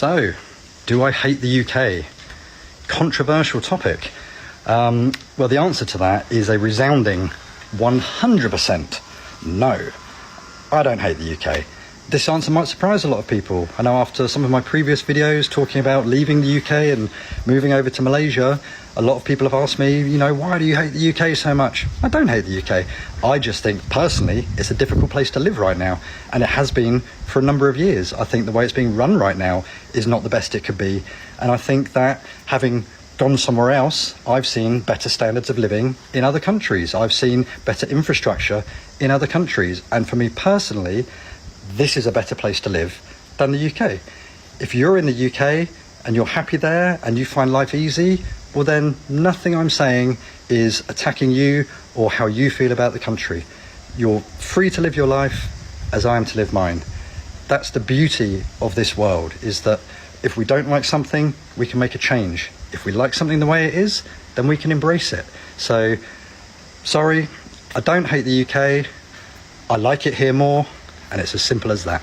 So, do I hate the UK? Controversial topic. Well, the answer to that is a resounding 100% no. I don't hate the UK. This answer might surprise a lot of people. I know after some of my previous videos talking about leaving the UK and moving over to Malaysia, a lot of people have asked me, why do you hate the UK so much? I don't hate the UK. I just think, personally, it's a difficult place to live right now. And it has been for a number of years. I think the way it's being run right now is not the best it could be. And I think that having gone somewhere else, I've seen better standards of living in other countries. I've seen better infrastructure in other countries. And for me personally, this is a better place to live than the UK. If you're in the UK and you're happy there and you find life easy, well then nothing I'm saying is attacking you or how you feel about the country. You're free to live your life as I am to live mine. That's the beauty of this world, is that if we don't like something, we can make a change. If we like something the way it is, then we can embrace it. So, sorry, I don't hate the UK. I like it here more. And it's as simple as that.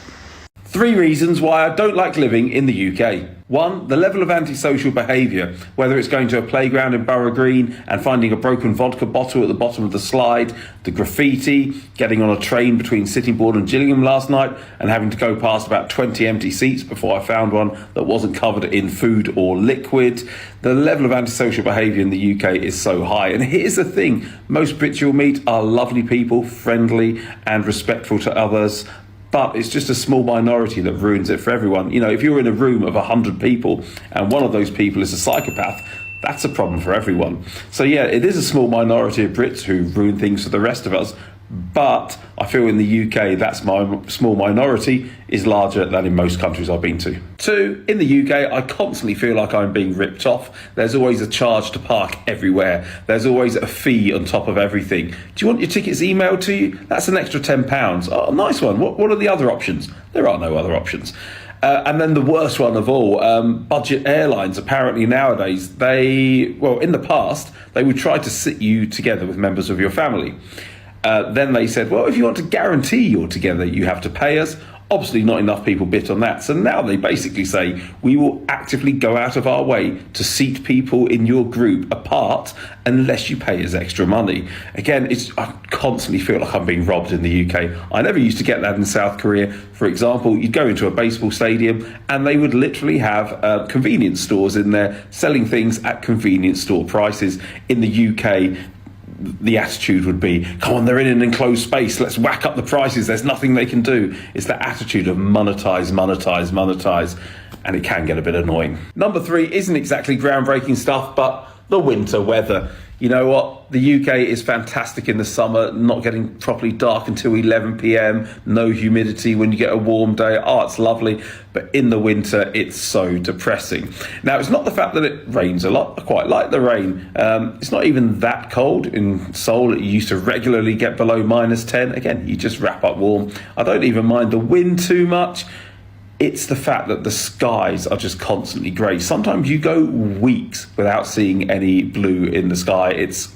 3 reasons why I don't like living in the UK. 1, the level of antisocial behaviour, whether it's going to a playground in Borough Green and finding a broken vodka bottle at the bottom of the slide, the graffiti, getting on a train between Sittingbourne and Gillingham last night and having to go past about 20 empty seats before I found one that wasn't covered in food or liquid. The level of antisocial behaviour in the UK is so high. And here's the thing, most Brits you'll meet are lovely people, friendly and respectful to others. But it's just a small minority that ruins it for everyone. If you're in a room of 100 people and one of those people is a psychopath, that's a problem for everyone. So yeah, it is a small minority of Brits who ruin things for the rest of us. But I feel in the UK, that small minority is larger than in most countries I've been to. 2, in the UK, I constantly feel like I'm being ripped off. There's always a charge to park everywhere. There's always a fee on top of everything. Do you want your tickets emailed to you? That's an extra £10. Oh, nice one. What are the other options? There are no other options. And then the worst one of all, budget airlines. Apparently nowadays, in the past, they would try to sit you together with members of your family. Then they said, well, if you want to guarantee you're together, you have to pay us. Obviously, not enough people bit on that. So now they basically say, we will actively go out of our way to seat people in your group apart unless you pay us extra money. Again, I constantly feel like I'm being robbed in the UK. I never used to get that in South Korea. For example, you'd go into a baseball stadium and they would literally have convenience stores in there selling things at convenience store prices. In the UK, the attitude would be, come on, they're in an enclosed space, let's whack up the prices, there's nothing they can do. It's that attitude of monetize, and it can get a bit annoying. Number 3 isn't exactly groundbreaking stuff, but the winter weather. You know what? The UK is fantastic in the summer, not getting properly dark until 11 p.m, no humidity when you get a warm day. Oh, it's lovely. But in the winter, it's so depressing. Now, it's not the fact that it rains a lot. I quite like the rain. It's not even that cold. In Seoul, it used to regularly get below -10. Again, you just wrap up warm. I don't even mind the wind too much. It's the fact that the skies are just constantly grey. Sometimes you go weeks without seeing any blue in the sky. It's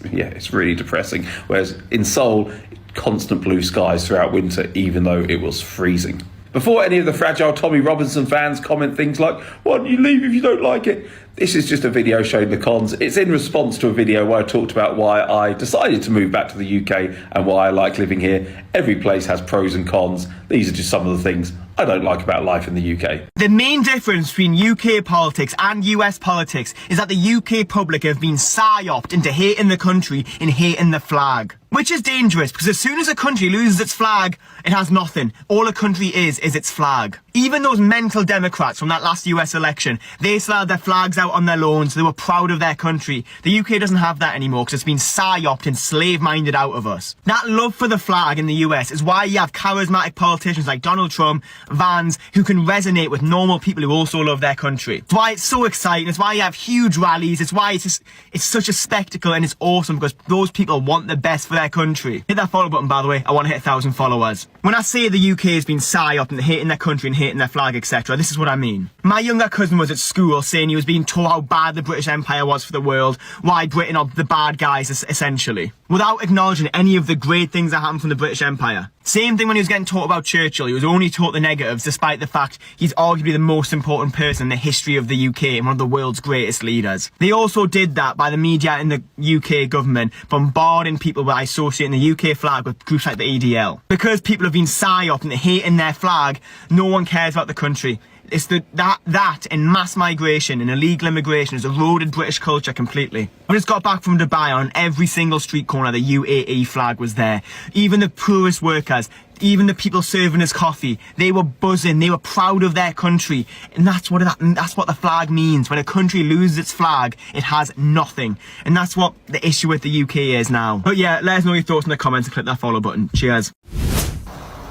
really depressing. Whereas in Seoul, constant blue skies throughout winter, even though it was freezing. Before any of the fragile Tommy Robinson fans comment things like, why don't you leave if you don't like it? This is just a video showing the cons. It's in response to a video where I talked about why I decided to move back to the UK and why I like living here. Every place has pros and cons. These are just some of the things I don't like about life in the UK. The main difference between UK politics and US politics is that the UK public have been psyoped into hating the country and hating the flag. Which is dangerous, because as soon as a country loses its flag, it has nothing. All a country is its flag. Even those mental Democrats from that last US election, they still had their flags out on their lawns, they were proud of their country. The UK doesn't have that anymore because it's been psyoped and slave-minded out of us. That love for the flag in the US is why you have charismatic politicians like Donald Trump, Vance, who can resonate with normal people who also love their country. It's why it's so exciting, it's why you have huge rallies, it's why it's such a spectacle, and it's awesome because those people want the best for their country. Hit that follow button, by the way. I want to hit 1,000 followers. When I say the UK has been psyoped and hating their country and hating their flag, etc., this is what I mean. My younger cousin was at school saying he was being told how bad the British Empire was for the world, why Britain are the bad guys, essentially, without acknowledging any of the great things that happened from the British Empire. Same thing when he was getting taught about Churchill. He was only taught the negatives, despite the fact he's arguably the most important person in the history of the UK and one of the world's greatest leaders. They also did that by the media and the UK government bombarding people by associating the UK flag with groups like the EDL. Because people have been psyoped and hating their flag, no one cares about the country. It's that and mass migration and illegal immigration has eroded British culture completely. I just got back from Dubai, on every single street corner the UAE flag was there. Even the poorest workers, even the people serving us coffee, they were buzzing, they were proud of their country. And that's what the flag means. When a country loses its flag, it has nothing. And that's what the issue with the UK is now. But yeah, let us know your thoughts in the comments and click that follow button. Cheers.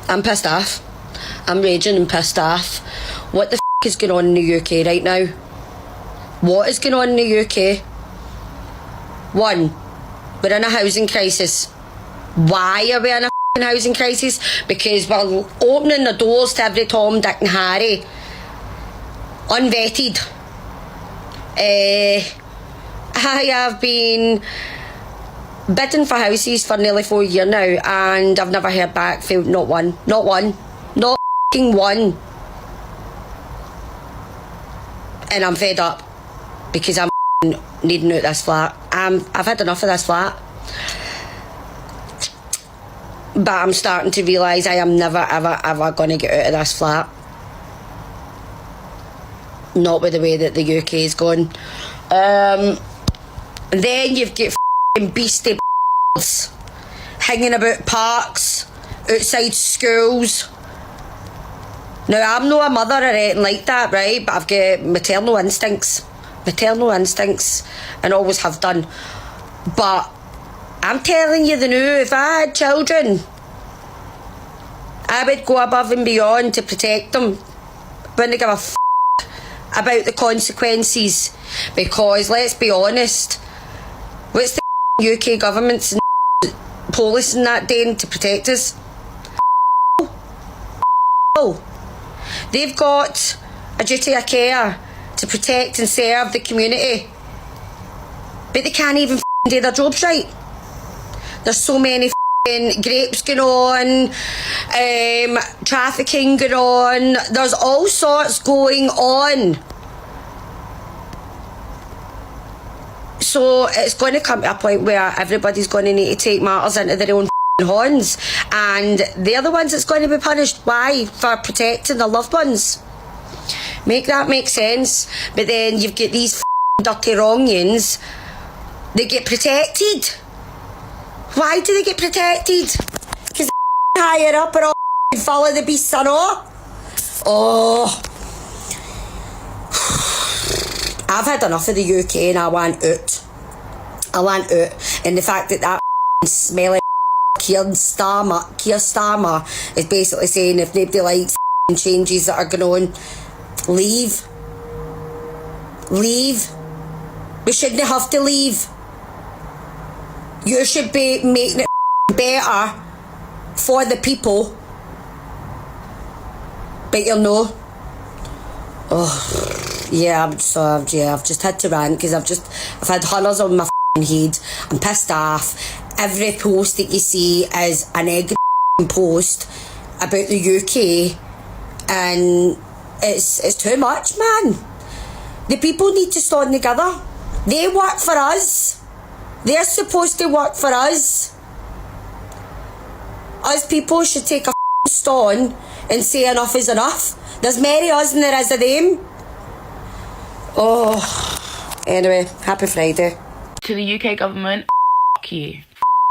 I'm pissed off. I'm raging and pissed off. What the is going on in the UK right now? What is going on in the UK? One, we're in a housing crisis. Why are we in a housing crisis? Because we're opening the doors to every Tom, Dick and Harry. Unvetted. I have been bidding for houses for nearly 4 years now, and I've never heard back from not one. Not one. Not f***ing one. And I'm fed up because I'm needing out this flat. I've had enough of this flat. But I'm starting to realise I am never, ever, ever going to get out of this flat. Not with the way that the UK is going. And then you've got f***ing beastie b****s hanging about parks, outside schools. Now, I'm not a mother or anything like that, right? But I've got maternal instincts. Maternal instincts. And always have done. But I'm telling you the new, if I had children, I would go above and beyond to protect them. Wouldn't give a f*** about the consequences. Because, let's be honest, what's the UK government's police and that doing to protect us? They've got a duty of care to protect and serve the community, but they can't even do their jobs right. There's so many grapes going on, trafficking going on, there's all sorts going on. So it's going to come to a point where everybody's going to need to take matters into their own hands, and they're the ones that's going to be punished. Why? For protecting their loved ones. Make that make sense. But then you've got these dirty wrongians that get protected. Why do they get protected? Because the higher up are all follow the beasts and all. Oh, I've had enough of the UK and I want out. I want out. And the fact that smelly Keir Starmer is basically saying if nobody likes changes that are going on, leave. Leave. We shouldn't have to leave. You should be making it better for the people. But you're no. Oh, yeah, I've just had to rant because I've had hunters on my head. I'm pissed off. Every post that you see is a negative post about the UK, and it's too much, man. The people need to stand together. They work for us. They're supposed to work for us. Us people should take a stand and say enough is enough. There's many us and there is of them. Oh, anyway, happy Friday. To the UK government, f*** you.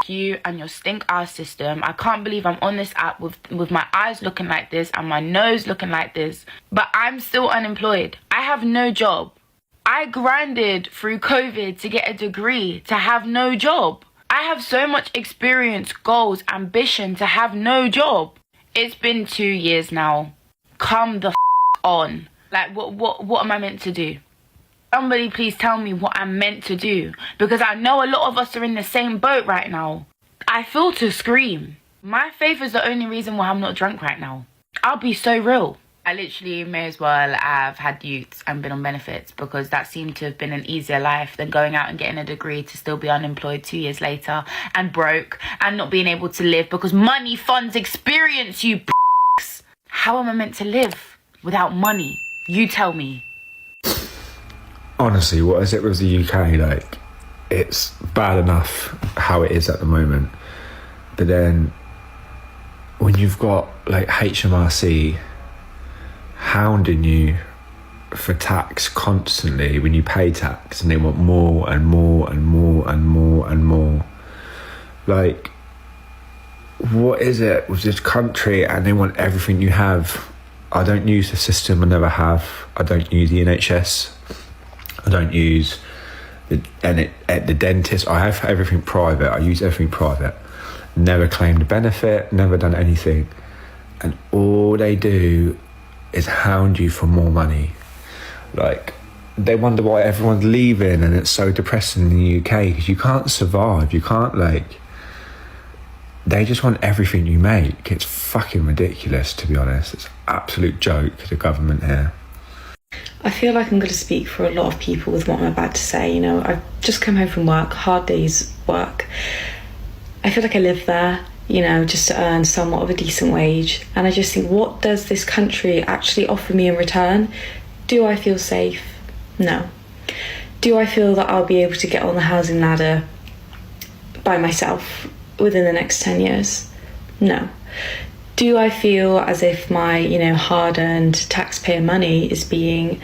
You and your stink ass system. I can't believe I'm on this app with my eyes looking like this and my nose looking like this, but I'm still unemployed. I have no job. I grinded through COVID to get a degree to have no job. I have so much experience, goals, ambition to have no job. It's been 2 years now. Come the on. Like, what am I meant to do? Somebody please tell me what I'm meant to do, because I know a lot of us are in the same boat right now. I feel to scream. My faith is the only reason why I'm not drunk right now. I'll be so real. I literally may as well have had youths and been on benefits, because that seemed to have been an easier life than going out and getting a degree to still be unemployed 2 years later and broke and not being able to live because money funds experience, you p***s. How am I meant to live without money? You tell me. Honestly, what is it with the UK? Like, it's bad enough how it is at the moment, but then when you've got like HMRC hounding you for tax constantly when you pay tax, and they want more and more and more and more and more. Like, what is it with this country? And they want everything you have. I don't use the system, I never have. I don't use the NHS. I don't use the dentist. I have everything private. I use everything private. Never claimed a benefit, never done anything. And all they do is hound you for more money. Like, they wonder why everyone's leaving, and it's so depressing in the UK because you can't survive. You can't, like, they just want everything you make. It's fucking ridiculous, to be honest. It's an absolute joke, the government here. I feel like I'm going to speak for a lot of people with what I'm about to say. You know, I've just come home from work, hard day's work. I feel like I live there, you know, just to earn somewhat of a decent wage. And I just think, what does this country actually offer me in return? Do I feel safe? No. Do I feel that I'll be able to get on the housing ladder by myself within the next 10 years? No. Do I feel as if my, you know, hard-earned taxpayer money is being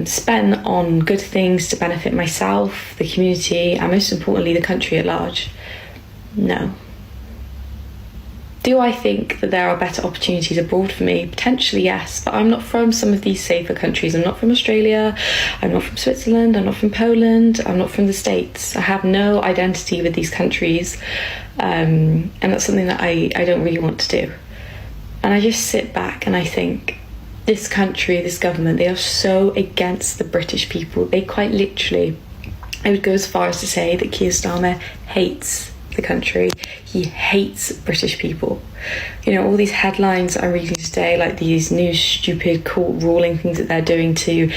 spent on good things to benefit myself, the community, and most importantly, the country at large? No. Do I think that there are better opportunities abroad for me? Potentially, yes, but I'm not from some of these safer countries. I'm not from Australia, I'm not from Switzerland, I'm not from Poland, I'm not from the States. I have no identity with these countries, and that's something that I don't really want to do. And I just sit back and I think, this country, this government, they are so against the British people. They quite literally, I would go as far as to say that Keir Starmer hates the country. He hates British people. You know, all these headlines I'm reading today, like these new stupid court ruling things that they're doing to,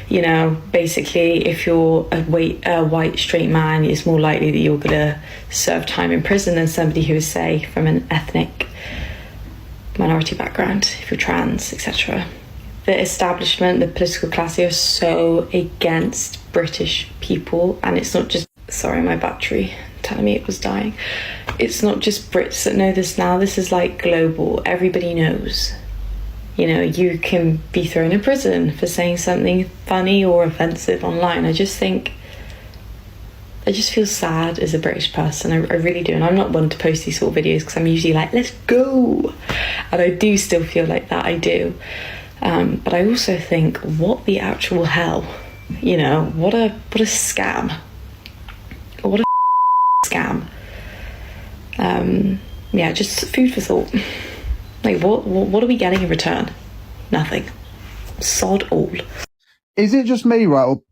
you know, basically if you're a white straight man, it's more likely that you're gonna serve time in prison than somebody who is, say, from an ethnic minority background, if you're trans, etc. The establishment, the political class, they are so against British people, and it's not just, sorry, my battery telling me it was dying. It's not just Brits that know this now. This is like global. Everybody knows. You know, you can be thrown in prison for saying something funny or offensive online. I just think, I just feel sad as a British person. I really do. And I'm not one to post these sort of videos because I'm usually like, let's go. And I do still feel like that. I do. But I also think, what the actual hell? You know, what a scam. What a scam. Yeah, just food for thought. Like, what are we getting in return? Nothing. Sod all. Is it just me, right? Or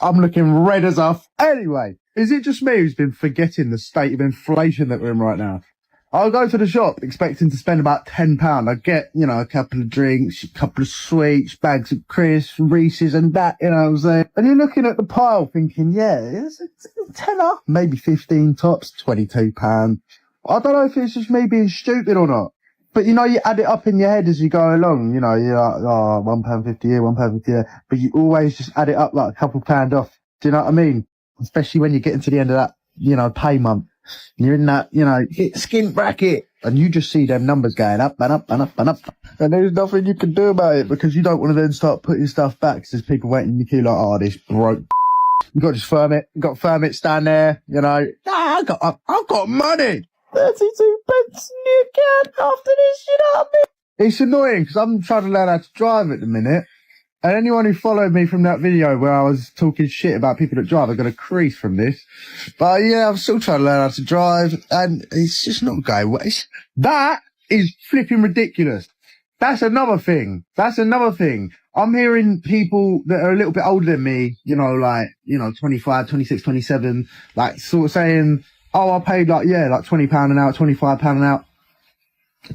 I'm looking red as a anyway, is it just me who's been forgetting the state of inflation that we're in right now? I'll go to the shop expecting to spend about £10. I get, you know, a couple of drinks, a couple of sweets, bags of crisps, Reese's and that, you know what I'm saying? And you're looking at the pile thinking, yeah, it's a tenner, maybe 15 tops, £22. I don't know if it's just me being stupid or not. But, you know, you add it up in your head as you go along, you know, you're like, oh, £1.50 here, £1.50 here. But you always just add it up like a couple pound off. Do you know what I mean? Especially when you're getting to the end of that, you know, pay month. And you're in that, you know, skin bracket. And you just see them numbers going up and up and up and up. And there's nothing you can do about it because you don't want to then start putting stuff back because there's people waiting in the queue like, oh, this broke. You got to just firm it. You got to firm it, stand there, you know. I've got money. 32 pence in the account after this, you know what I mean? It's annoying because I'm trying to learn how to drive at the minute. And anyone who followed me from that video where I was talking shit about people that drive are going to crease from this. But yeah, I'm still trying to learn how to drive and it's just not going well. That is flipping ridiculous. That's another thing. I'm hearing people that are a little bit older than me, you know, like, you know, 25, 26, 27, like sort of saying, Oh, I paid like £20 an hour, £25 an hour.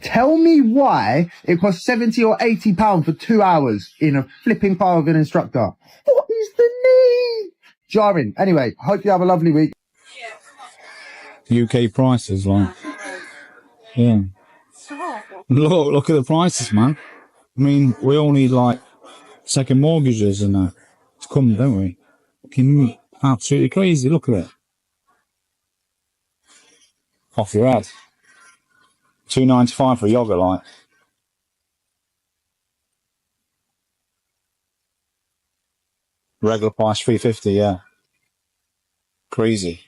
Tell me why it costs £70 or £80 for 2 hours in a flipping car with an instructor. What is the need? Jarring. Anyway, hope you have a lovely week. UK prices, like, yeah. Look at the prices, man. I mean, we all need like second mortgages and that. It's coming, don't we? Fucking absolutely crazy. Look at it. Off your head. £2.95 for a yogurt, like. Regular price £3.50, yeah. Crazy.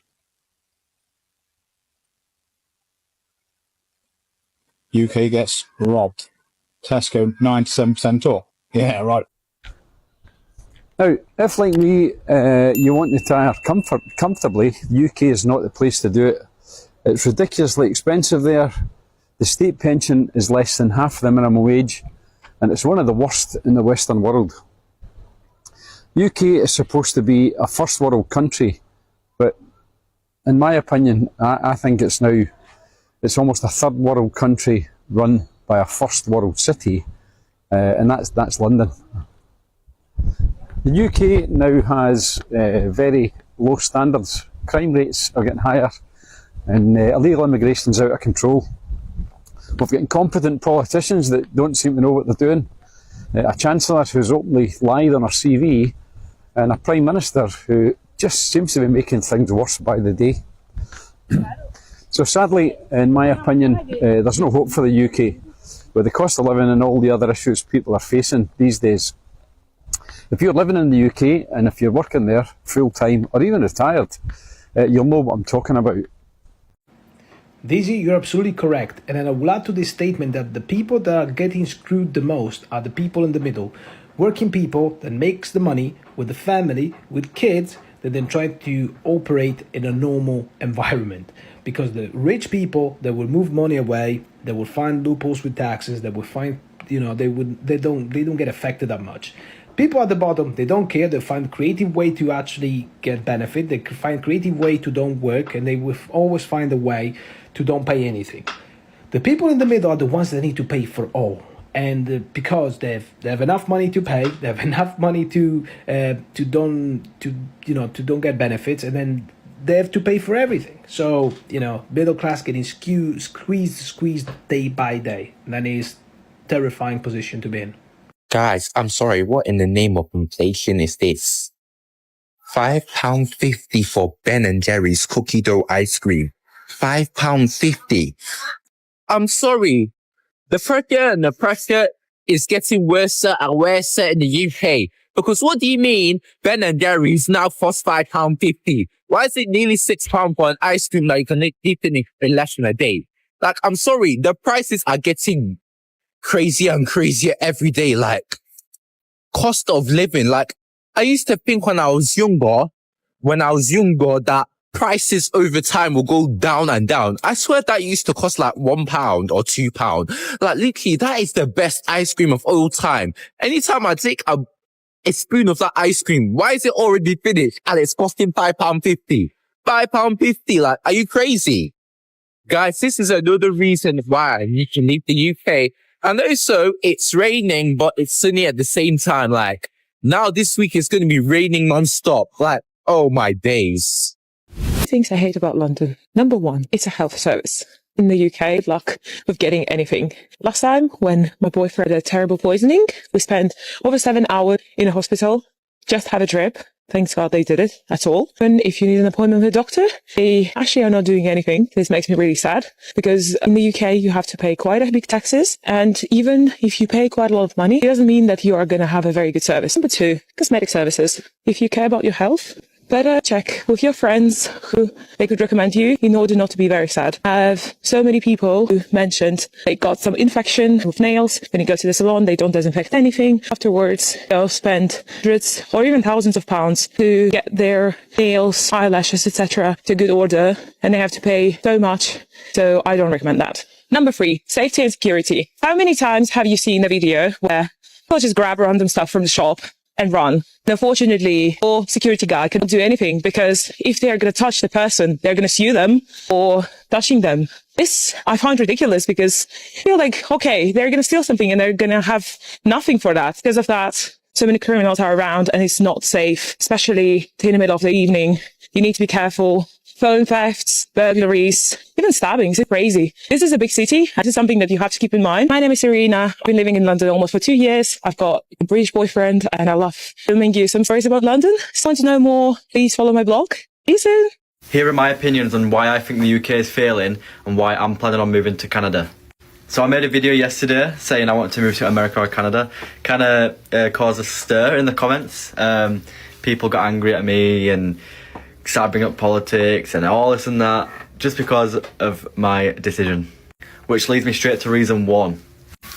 UK gets robbed. Tesco 97% up. Yeah, right. Now, if like me, you want to retire comfortably, UK is not the place to do it. It's ridiculously expensive there. The state pension is less than half the minimum wage, and it's one of the worst in the Western world. UK is supposed to be a first world country, but in my opinion, I think it's almost a third world country run by a first world city, and that's London. The UK now has very low standards. Crime rates are getting higher, and illegal immigration is out of control. We've got incompetent politicians that don't seem to know what they're doing, a Chancellor who's openly lied on her CV, and a Prime Minister who just seems to be making things worse by the day. So sadly, in my opinion, there's no hope for the UK, with the cost of living and all the other issues people are facing these days. If you're living in the UK and if you're working there full-time or even retired, you'll know what I'm talking about. Daisy, you're absolutely correct, and I will add to this statement that the people that are getting screwed the most are the people in the middle. Working people that makes the money with the family, with kids, that then try to operate in a normal environment. Because the rich people that will move money away, they will find loopholes with taxes, they will find, they don't get affected that much. People at the bottom, they don't care. They find creative way to actually get benefit. They find creative way to don't work, and they will always find a way to don't pay anything. The people in the middle are the ones that need to pay for all, and because they have enough money to pay, they have enough money to don't get benefits, and then they have to pay for everything. So middle class getting squeezed day by day, and that is terrifying position to be in. Guys, I'm sorry, what in the name of inflation is this? £5.50 for Ben & Jerry's cookie dough ice cream. £5.50. I'm sorry. The pressure is getting worse and worse in the UK. Because what do you mean Ben & Jerry's now costs £5.50? Why is it nearly £6 for an ice cream that you can eat in less than a day? Like, I'm sorry, the prices are getting crazier and crazier every day. Like, cost of living. Like, I used to think when I was younger that prices over time will go down and down. I swear that used to cost like £1 or £2. Like, literally, that is the best ice cream of all time. Anytime I take a spoon of that ice cream, why is it already finished and it's costing £5.50? £5.50, like, are you crazy? Guys, this is another reason why I need to leave the UK. And also, it's raining, but it's sunny at the same time. Like, now this week it's going to be raining non-stop. Like, oh my days. Things I hate about London. Number one, it's a health service. In the UK, luck with getting anything. Last time, when my boyfriend had a terrible poisoning, we spent over 7 hours in a hospital, just had a drip. Thanks God they did it at all. And if you need an appointment with a doctor, they actually are not doing anything. This makes me really sad because in the UK, you have to pay quite a big taxes. And even if you pay quite a lot of money, it doesn't mean that you are going to have a very good service. Number two, cosmetic services. If you care about your health, better check with your friends who they could recommend you in order not to be very sad. I have so many people who mentioned they got some infection with nails. When you go to the salon, they don't disinfect anything. Afterwards, they'll spend hundreds or even thousands of pounds to get their nails, eyelashes, etc. to good order, and they have to pay so much. So I don't recommend that. Number three, safety and security. How many times have you seen a video where people just grab random stuff from the shop and run. And unfortunately, your security guard cannot do anything because if they are going to touch the person, they're going to sue them for touching them. This I find ridiculous because I feel like, okay, they're going to steal something and they're going to have nothing for that. Because of that, so many criminals are around and it's not safe, especially in the middle of the evening. You need to be careful. Phone thefts, burglaries, even stabbings. It's crazy. This is a big city. This is something that you have to keep in mind. My name is Irina. I've been living in London almost for 2 years. I've got a British boyfriend and I love filming you some stories about London. If you want to know more, please follow my blog. See you soon. Here are my opinions on why I think the UK is failing and why I'm planning on moving to Canada. So I made a video yesterday saying I want to move to America or Canada. Kind of caused a stir in the comments. People got angry at me and started bringing up politics and all this and that just because of my decision. Which leads me straight to reason one.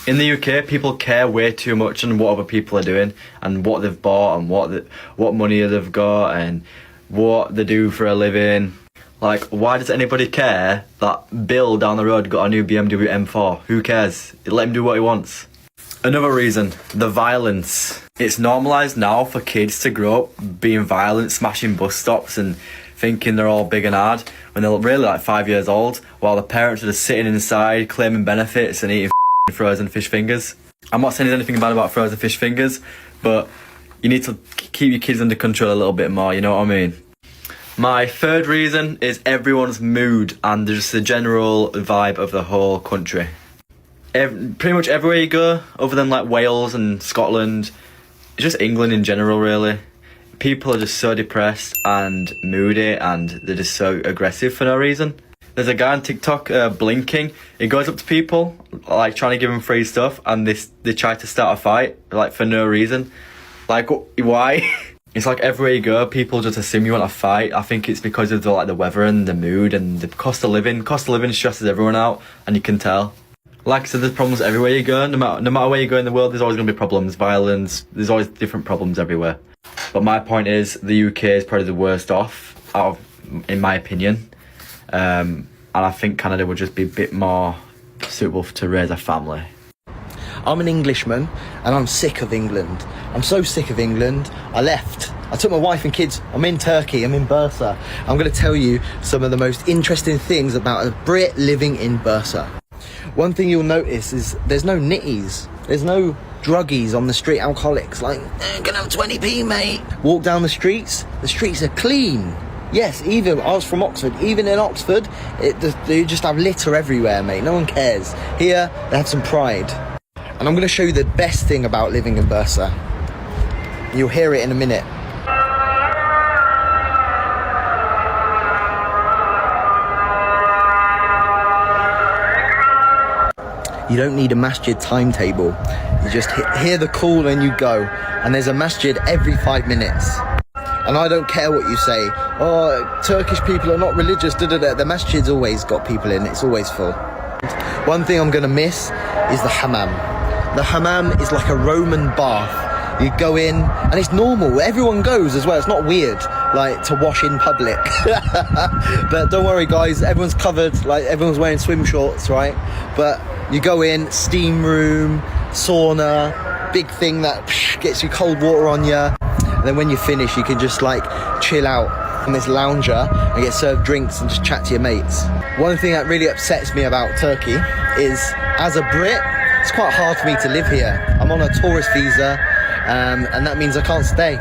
In the UK, people care way too much on what other people are doing and what they've bought and what money they've got and what they do for a living. Like, why does anybody care that Bill down the road got a new BMW M4? Who cares? Let him do what he wants. Another reason, the violence. It's normalised now for kids to grow up being violent, smashing bus stops and thinking they're all big and hard when they're really like 5 years old, while the parents are just sitting inside claiming benefits and eating frozen fish fingers. I'm not saying there's anything bad about frozen fish fingers, but you need to keep your kids under control a little bit more, you know what I mean? My third reason is everyone's mood and just the general vibe of the whole country. Pretty much everywhere you go, other than like Wales and Scotland, just England in general really, people are just so depressed and moody and they're just so aggressive for no reason. There's a guy on TikTok, Blinking, he goes up to people, like trying to give them free stuff and they try to start a fight, like for no reason. Like, why? It's like everywhere you go, people just assume you want to fight. I think it's because of the weather and the mood and the cost of living. Cost of living stresses everyone out and you can tell. Like I said, there's problems everywhere you go. No matter where you go in the world, there's always going to be problems, violence. There's always different problems everywhere. But my point is, the UK is probably the worst off, in my opinion. And I think Canada would just be a bit more suitable to raise a family. I'm an Englishman and I'm sick of England. I'm so sick of England, I left. I took my wife and kids. I'm in Turkey, I'm in Bursa. I'm going to tell you some of the most interesting things about a Brit living in Bursa. One thing you'll notice is there's no nitties. There's no druggies on the street, alcoholics. Like, can I have 20p, mate? Walk down the streets are clean. Yes, even, I was from Oxford, even in Oxford, they just have litter everywhere, mate. No one cares. Here, they have some pride. And I'm going to show you the best thing about living in Bursa. You'll hear it in a minute. You don't need a masjid timetable. You just hear the call and you go. And there's a masjid every 5 minutes. And I don't care what you say. Oh, Turkish people are not religious. The masjid's always got people in. It's always full. One thing I'm going to miss is the hammam. The hammam is like a Roman bath. You go in, and it's normal. Everyone goes as well. It's not weird, like, to wash in public. But don't worry, guys. Everyone's covered. Like, everyone's wearing swim shorts, right? But you go in, steam room, sauna, big thing that gets you cold water on you. And then when you finish, you can just, like, chill out on this lounger and get served drinks and just chat to your mates. One thing that really upsets me about Turkey is, as a Brit, it's quite hard for me to live here. I'm on a tourist visa, and that means I can't stay.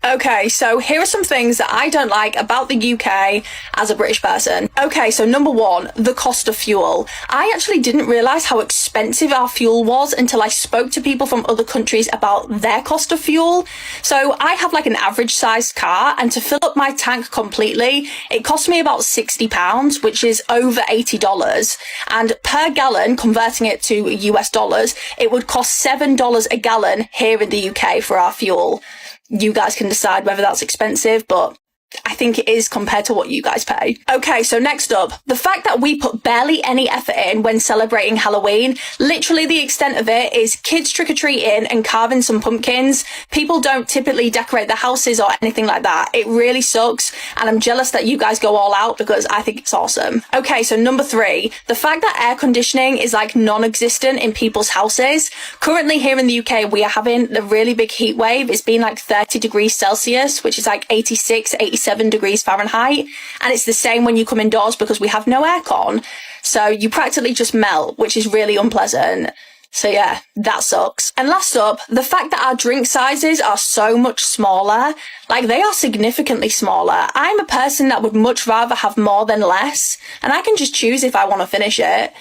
Okay, so here are some things that I don't like about the UK as a British person. Okay, so number one, the cost of fuel. I actually didn't realise how expensive our fuel was until I spoke to people from other countries about their cost of fuel. So I have like an average sized car, and to fill up my tank completely, it cost me about £60, which is over $80. And per gallon, converting it to US dollars, it would cost $7 a gallon here in the UK for our fuel. You guys can decide whether that's expensive, but I think it is compared to what you guys pay. Okay, so next up, the fact that we put barely any effort in when celebrating Halloween. Literally the extent of it is kids trick-or-treating and carving some pumpkins. People don't typically decorate their houses or anything like that. It really sucks, and I'm jealous that you guys go all out because I think it's awesome. Okay, so number 3, the fact that air conditioning is like non-existent in people's houses. Currently here in the UK, we are having a really big heat wave. It's been like 30 degrees Celsius, which is like 86, 87 degrees Fahrenheit, and it's the same when you come indoors because we have no aircon, so you practically just melt, which is really unpleasant. So yeah, that sucks. And last up, the fact that our drink sizes are so much smaller. Like, they are significantly smaller. I'm a person that would much rather have more than less, and I can just choose if I want to finish it.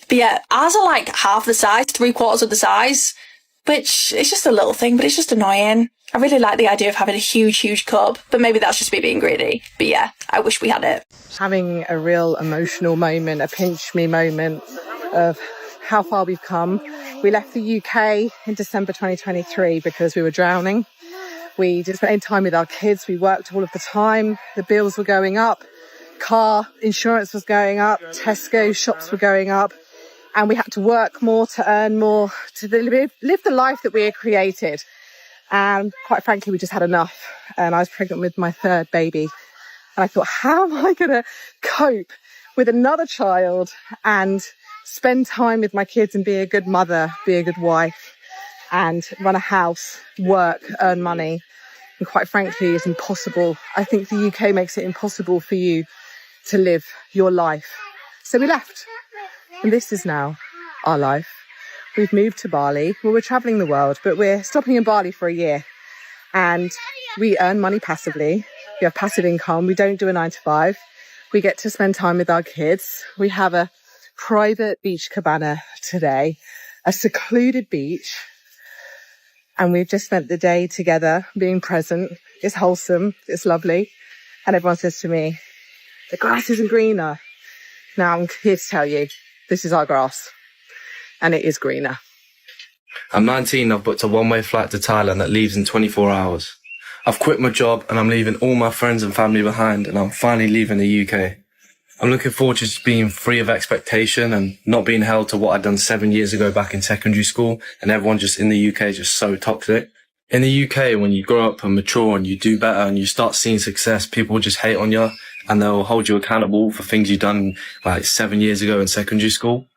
But yeah, ours are like half the size, 3/4 of the size, which is just a little thing, but it's just annoying. I really like the idea of having a huge cup, but maybe that's just me being greedy. But yeah, I wish we had it. Having a real emotional moment, a pinch me moment of how far we've come. We left the UK in December 2023 because we were drowning. We didn't spend any time with our kids. We worked all of the time. The bills were going up. Car insurance was going up. Tesco shops were going up. And we had to work more to earn more, to live the life that we had created. And quite frankly, we just had enough. And I was pregnant with my 3rd baby. And I thought, how am I going to cope with another child and spend time with my kids and be a good mother, be a good wife, and run a house, work, earn money? And quite frankly, it's impossible. I think the UK makes it impossible for you to live your life. So we left. And this is now our life. We've moved to Bali. Well, we're traveling the world, but we're stopping in Bali for a year. And we earn money passively. We have passive income. We don't do a 9 to 5. We get to spend time with our kids. We have a private beach cabana today, a secluded beach. And we've just spent the day together being present. It's wholesome. It's lovely. And everyone says to me, the grass isn't greener. Now I'm here to tell you, this is our grass. And it is greener. I'm 19, I've booked a one-way flight to Thailand that leaves in 24 hours. I've quit my job and I'm leaving all my friends and family behind, and I'm finally leaving the UK. I'm looking forward to just being free of expectation and not being held to what I'd done 7 years ago back in secondary school, and everyone just in the UK is just so toxic. In the UK, when you grow up and mature and you do better and you start seeing success, people just hate on you and they'll hold you accountable for things you've done like 7 years ago in secondary school.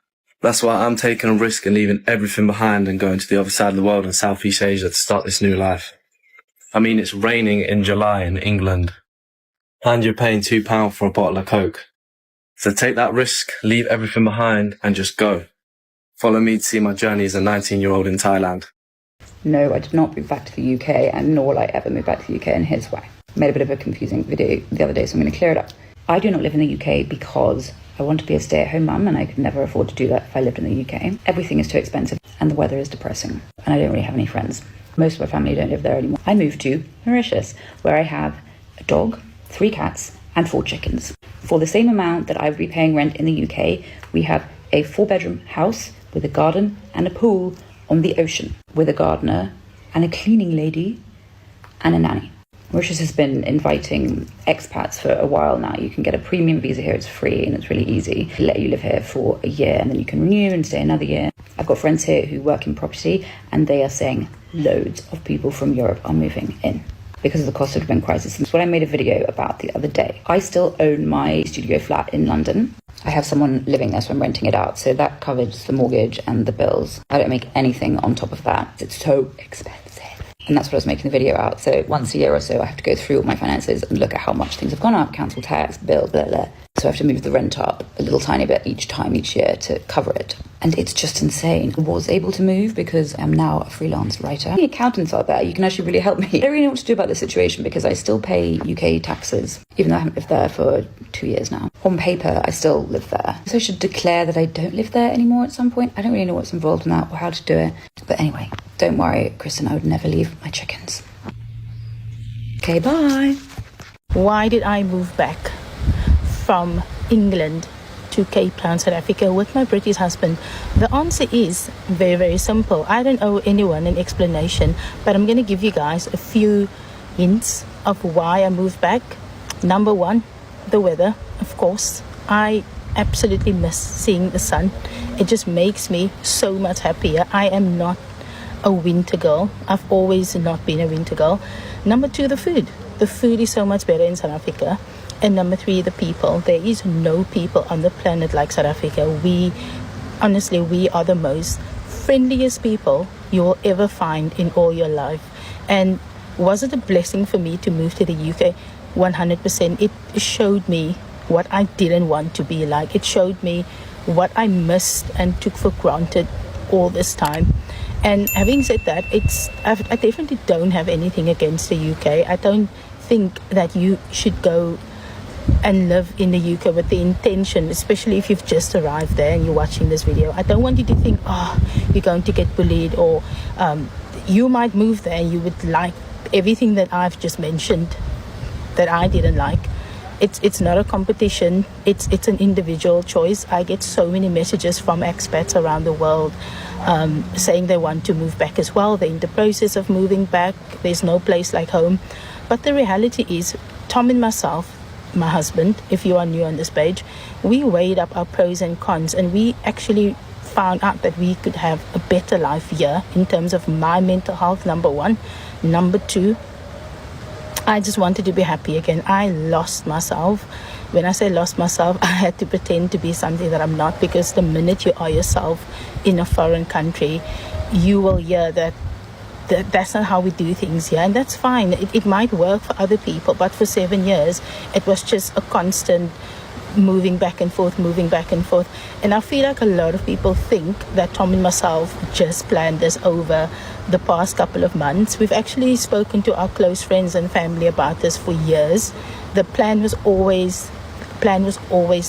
That's why I'm taking a risk and leaving everything behind and going to the other side of the world in Southeast Asia to start this new life. I mean, it's raining in July in England, and you're paying £2 for a bottle of Coke. So take that risk, leave everything behind, and just go. Follow me to see my journey as a 19-year-old in Thailand. No, I did not move back to the UK, and nor will I ever move back to the UK, and here's why. I made a bit of a confusing video the other day, so I'm going to clear it up. I do not live in the UK because I want to be a stay-at-home mum, and I could never afford to do that if I lived in the UK. Everything is too expensive, and the weather is depressing, and I don't really have any friends. Most of my family don't live there anymore. I moved to Mauritius, where I have a dog, 3 cats, and 4 chickens. For the same amount that I would be paying rent in the UK, we have a 4-bedroom house with a garden and a pool on the ocean, with a gardener and a cleaning lady and a nanny. Mauritius has been inviting expats for a while now. You can get a premium visa here, it's free and it's really easy. They let you live here for a year and then you can renew and stay another year. I've got friends here who work in property and they are saying loads of people from Europe are moving in because of the cost of living crisis. That's what I made a video about the other day. I still own my studio flat in London. I have someone living there, so I'm renting it out. So that covers the mortgage and the bills. I don't make anything on top of that. It's so expensive. And that's what I was making the video out. So once a year or so, I have to go through all my finances and look at how much things have gone up, council tax, bill, blah, blah. So I have to move the rent up a little tiny bit each year to cover it. And it's just insane. I was able to move because I'm now a freelance writer. The accountants out there, you can actually really help me. I don't really know what to do about this situation because I still pay UK taxes, even though I haven't lived there for 2 years now. On paper, I still live there. So I should declare that I don't live there anymore at some point. I don't really know what's involved in that or how to do it. But anyway, don't worry, Kristen, I would never leave my chickens. Okay, bye. Why did I move back from England to Cape Town, South Africa with my British husband? The answer is very, very simple. I don't owe anyone an explanation, but I'm going to give you guys a few hints of why I moved back Number one, the weather, of course. I absolutely miss seeing the sun. It just makes me so much happier. I am not a winter girl. I've always not been a winter girl. Number two, the food. The food is so much better in South Africa. And number three, the people. There is no people on the planet like South Africa. We are the most friendliest people you will ever find in all your life. And was it a blessing for me to move to the UK? 100%. It showed me what I didn't want to be like. It showed me what I missed and took for granted all this time. And having said that, I definitely don't have anything against the UK. I don't think that you should go and live in the UK with the intention, especially if you've just arrived there and you're watching this video. I don't want you to think, you're going to get bullied, or you might move there and you would like everything that I've just mentioned that I didn't like. It's not a competition. It's an individual choice. I get so many messages from expats around the world saying they want to move back as well. They're in the process of moving back. There's no place like home. But the reality is, Tom and myself, my husband, if you are new on this page, we weighed up our pros and cons, and we actually found out that we could have a better life here in terms of my mental health, number one. Number two, I just wanted to be happy again. I lost myself. When I say lost myself, I had to pretend to be something that I'm not, because the minute you are yourself in a foreign country, you will hear that that's not how we do things here, and that's fine. It might work for other people, but for 7 years it was just a constant moving back and forth. And I feel like a lot of people think that Tom and myself just planned this over the past couple of months. We've actually spoken to our close friends and family about this for years. The plan was always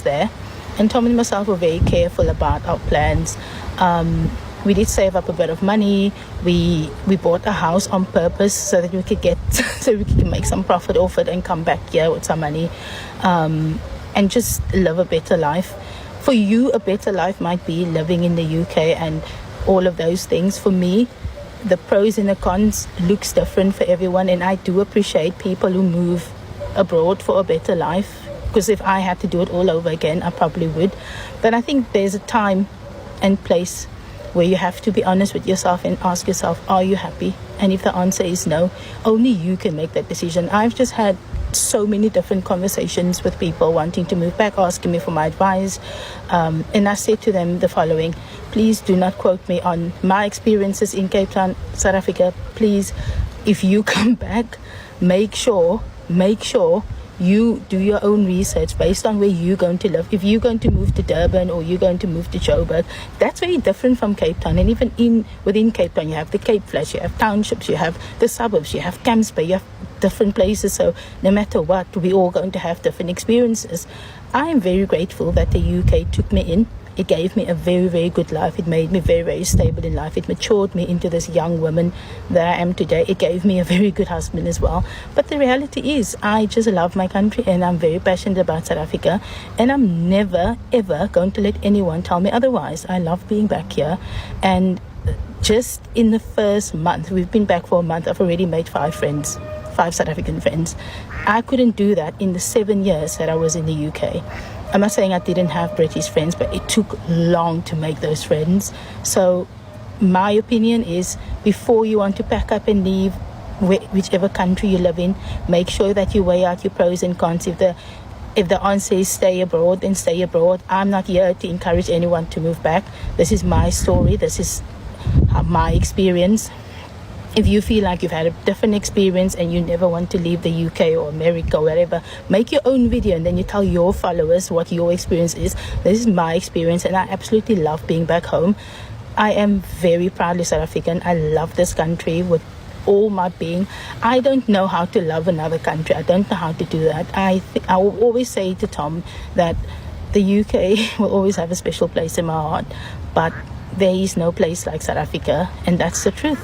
there, and Tom and myself were very careful about our plans. We did save up a bit of money. We bought a house on purpose so that we could make some profit off it and come back here with some money, and just live a better life. For you, a better life might be living in the UK and all of those things. For me, the pros and the cons looks different for everyone, and I do appreciate people who move abroad for a better life, because if I had to do it all over again, I probably would. But I think there's a time and place where you have to be honest with yourself and ask yourself, are you happy? And if the answer is no, only you can make that decision. I've just had so many different conversations with people wanting to move back, asking me for my advice, and I said to them the following: please do not quote me on my experiences in Cape Town, South Africa. Please, if you come back, make sure you do your own research based on where you're going to live. If you're going to move to Durban or you're going to move to Joburg, that's very different from Cape Town. And even within Cape Town, you have the Cape Flats, you have townships, you have the suburbs, you have Camps Bay, you have different places. So no matter what, we're all going to have different experiences. I am very grateful that the UK took me in. It gave me a very, very good life. It made me very, very stable in life. It matured me into this young woman that I am today. It gave me a very good husband as well. But the reality is, I just love my country and I'm very passionate about South Africa. And I'm never, ever going to let anyone tell me otherwise. I love being back here. And just in the first month, we've been back for a month, I've already made 5 South African friends. I couldn't do that in the 7 years that I was in the UK. I'm not saying I didn't have British friends, but it took long to make those friends. So my opinion is, before you want to pack up and leave whichever country you live in, make sure that you weigh out your pros and cons. If the answer is stay abroad, then stay abroad. I'm not here to encourage anyone to move back. This is my story. This is my experience. If you feel like you've had a different experience and you never want to leave the UK or America or wherever, make your own video and then you tell your followers what your experience is. This is my experience and I absolutely love being back home. I am very proudly South African. I love this country with all my being. I don't know how to love another country. I don't know how to do that. I will always say to Tom that the UK will always have a special place in my heart, but there is no place like South Africa, and that's the truth.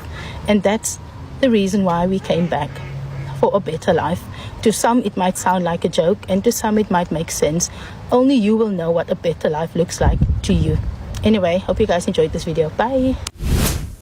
And that's the reason why we came back, for a better life. To some it might sound like a joke, and to some it might make sense. Only you will know what a better life looks like to you. Anyway, hope you guys enjoyed this video. Bye.